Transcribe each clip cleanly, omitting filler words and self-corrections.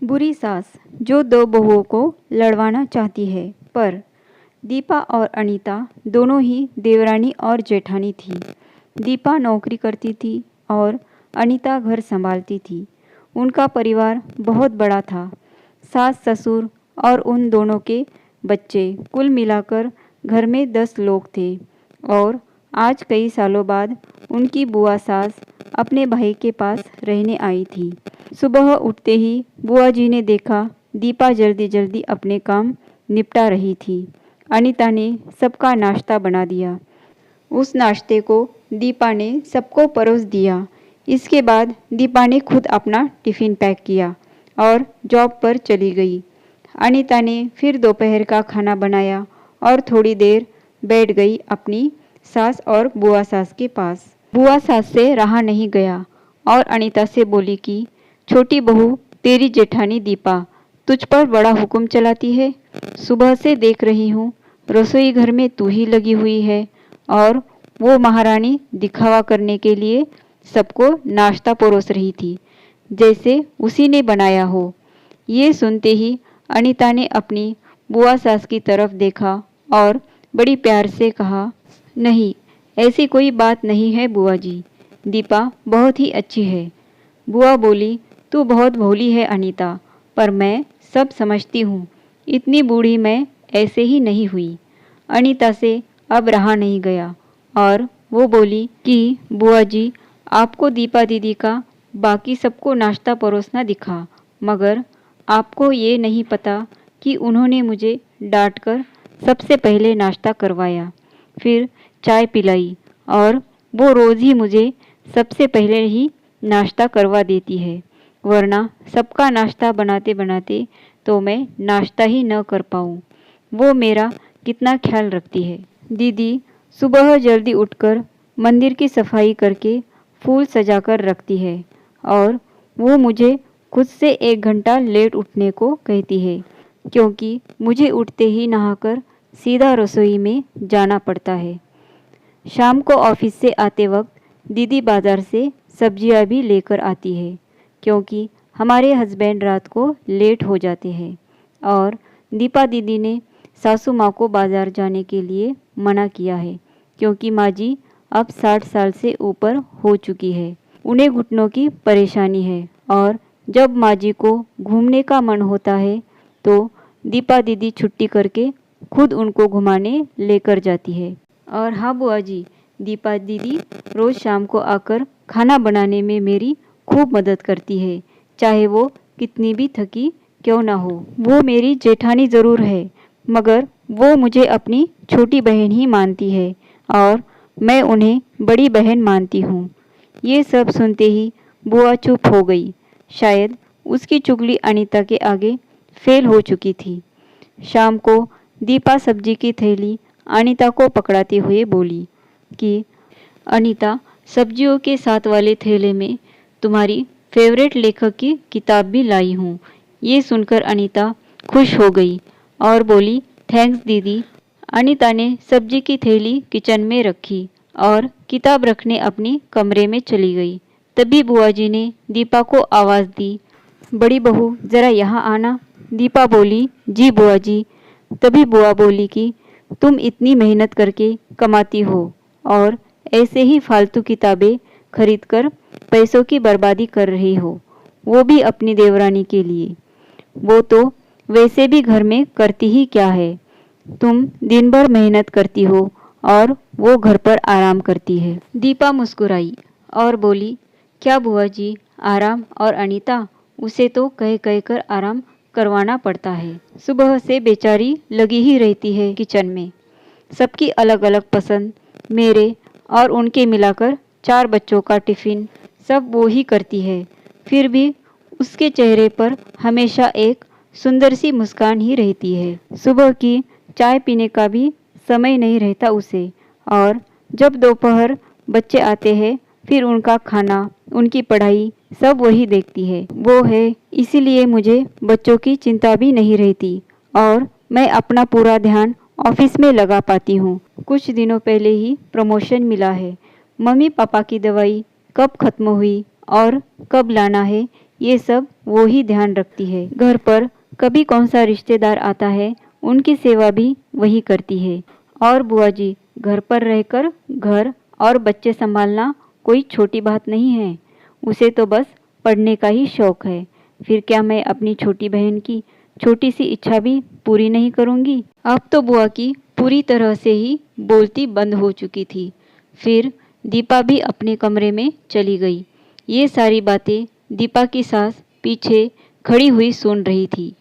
बुरी सास जो दो बहुओं को लड़वाना चाहती है। पर दीपा और अनीता दोनों ही देवरानी और जेठानी थी। दीपा नौकरी करती थी और अनीता घर संभालती थी। उनका परिवार बहुत बड़ा था। सास ससुर और उन दोनों के बच्चे कुल मिलाकर घर में 10 लोग थे। और आज कई सालों बाद उनकी बुआ सास अपने भाई के पास रहने आई थी। सुबह उठते ही बुआ जी ने देखा दीपा जल्दी जल्दी अपने काम निपटा रही थी। अनीता ने सबका नाश्ता बना दिया। उस नाश्ते को दीपा ने सबको परोस दिया। इसके बाद दीपा ने खुद अपना टिफ़िन पैक किया और जॉब पर चली गई। अनीता ने फिर दोपहर का खाना बनाया और थोड़ी देर बैठ गई अपनी सास और बुआ सास के पास। बुआ सास से रहा नहीं गया और अनीता से बोली कि छोटी बहू तेरी जेठानी दीपा तुझ पर बड़ा हुक्म चलाती है। सुबह से देख रही हूँ रसोई घर में तू ही लगी हुई है और वो महारानी दिखावा करने के लिए सबको नाश्ता परोस रही थी जैसे उसी ने बनाया हो। ये सुनते ही अनीता ने अपनी बुआ सास की तरफ देखा और बड़ी प्यार से कहा, नहीं ऐसी कोई बात नहीं है बुआ जी, दीपा बहुत ही अच्छी है। बुआ बोली, तू बहुत भोली है अनीता, पर मैं सब समझती हूँ। इतनी बूढ़ी मैं ऐसे ही नहीं हुई। अनीता से अब रहा नहीं गया और वो बोली कि बुआ जी आपको दीपा दीदी का बाकी सबको नाश्ता परोसना दिखा, मगर आपको ये नहीं पता कि उन्होंने मुझे डांटकर सबसे पहले नाश्ता करवाया, फिर चाय पिलाई और वो रोज़ ही मुझे सबसे पहले ही नाश्ता करवा देती है, वरना सबका नाश्ता बनाते बनाते तो मैं नाश्ता ही न कर पाऊँ। वो मेरा कितना ख्याल रखती है। दीदी सुबह जल्दी उठकर मंदिर की सफाई करके फूल सजाकर रखती है और वो मुझे खुद से 1 घंटा लेट उठने को कहती है, क्योंकि मुझे उठते ही नहाकर सीधा रसोई में जाना पड़ता है। शाम को ऑफिस से आते वक्त दीदी बाज़ार से सब्जियां भी लेकर आती है, क्योंकि हमारे हस्बैंड रात को लेट हो जाते हैं। और दीपा दीदी ने सासू माँ को बाज़ार जाने के लिए मना किया है, क्योंकि माँ जी अब 60 साल से ऊपर हो चुकी है। उन्हें घुटनों की परेशानी है और जब माँ जी को घूमने का मन होता है तो दीपा दीदी छुट्टी करके खुद उनको घुमाने लेकर जाती है। और हाँ बुआ जी, दीपा दीदी रोज़ शाम को आकर खाना बनाने में मेरी खूब मदद करती है, चाहे वो कितनी भी थकी क्यों ना हो। वो मेरी जेठानी ज़रूर है, मगर वो मुझे अपनी छोटी बहन ही मानती है और मैं उन्हें बड़ी बहन मानती हूँ। ये सब सुनते ही बुआ चुप हो गई। शायद उसकी चुगली अनीता के आगे फेल हो चुकी थी। शाम को दीपा सब्जी की थैली अनीता को पकड़ाते हुए बोली कि अनीता, सब्जियों के साथ वाले थैले में तुम्हारी फेवरेट लेखक की किताब भी लाई हूँ। ये सुनकर अनीता खुश हो गई और बोली, थैंक्स दीदी। अनीता ने सब्जी की थैली किचन में रखी और किताब रखने अपनी कमरे में चली गई। तभी बुआ जी ने दीपा को आवाज़ दी, बड़ी बहू ज़रा यहाँ आना। दीपा बोली, जी बुआ जी। तभी बुआ बोली कि तुम इतनी मेहनत करके कमाती हो और ऐसे ही फालतू किताबें खरीदकर पैसों की बर्बादी कर रही हो, वो भी अपनी देवरानी के लिए। वो तो वैसे भी घर में करती ही क्या है। तुम दिन भर मेहनत करती हो और वो घर पर आराम करती है। दीपा मुस्कुराई और बोली, क्या बुआ जी आराम? और अनीता, उसे तो कह कह कर आराम करवाना पड़ता है। सुबह से बेचारी लगी ही रहती है किचन में। सबकी अलग अलग पसंद, मेरे और उनके मिलाकर 4 बच्चों का टिफ़िन सब वो ही करती है। फिर भी उसके चेहरे पर हमेशा एक सुंदर सी मुस्कान ही रहती है। सुबह की चाय पीने का भी समय नहीं रहता उसे, और जब दोपहर बच्चे आते हैं फिर उनका खाना, उनकी पढ़ाई सब वही देखती है। वो है, इसीलिए मुझे बच्चों की चिंता भी नहीं रहती और मैं अपना पूरा ध्यान ऑफिस में लगा पाती हूँ। कुछ दिनों पहले ही प्रमोशन मिला है। मम्मी पापा की दवाई कब खत्म हुई और कब लाना है ये सब वो ही ध्यान रखती है। घर पर कभी कौन सा रिश्तेदार आता है, उनकी सेवा भी वही करती है। और बुआ जी, घर पर रहकर घर और बच्चे संभालना कोई छोटी बात नहीं है। उसे तो बस पढ़ने का ही शौक है। फिर क्या मैं अपनी छोटी बहन की छोटी सी इच्छा भी पूरी नहीं करूँगी? अब तो बुआ की पूरी तरह से ही बोलती बंद हो चुकी थी। फिर दीपा भी अपने कमरे में चली गई। ये सारी बातें दीपा की सास पीछे खड़ी हुई सुन रही थी।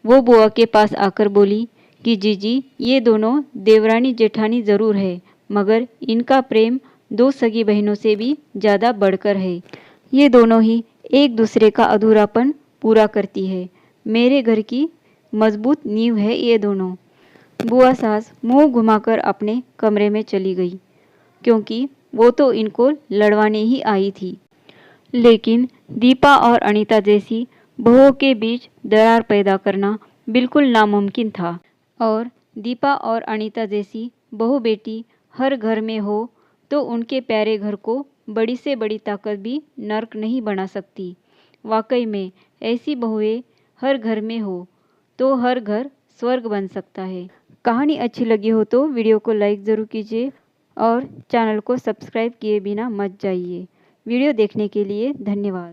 वो बुआ के पास आकर बोली कि जीजी, ये दोनों देवरानी जेठानी ज़रूर है, मगर इनका प्रेम दो सगी बहनों से भी ज़्यादा बढ़कर है। ये दोनों ही एक दूसरे का अधूरापन पूरा करती है। मेरे घर की मजबूत नींव है ये दोनों। बुआ सास मुंह घुमाकर अपने कमरे में चली गई, क्योंकि वो तो इनको लड़वाने ही आई थी। लेकिन दीपा और अनीता जैसी बहुओं के बीच दरार पैदा करना बिल्कुल नामुमकिन था। और दीपा और अनीता जैसी बहू बेटी हर घर में हो तो उनके प्यारे घर को बड़ी से बड़ी ताकत भी नर्क नहीं बना सकती। वाकई में ऐसी बहुएं हर घर में हो तो हर घर स्वर्ग बन सकता है। कहानी अच्छी लगी हो तो वीडियो को लाइक ज़रूर कीजिए और चैनल को सब्सक्राइब किए बिना मत जाइए। वीडियो देखने के लिए धन्यवाद।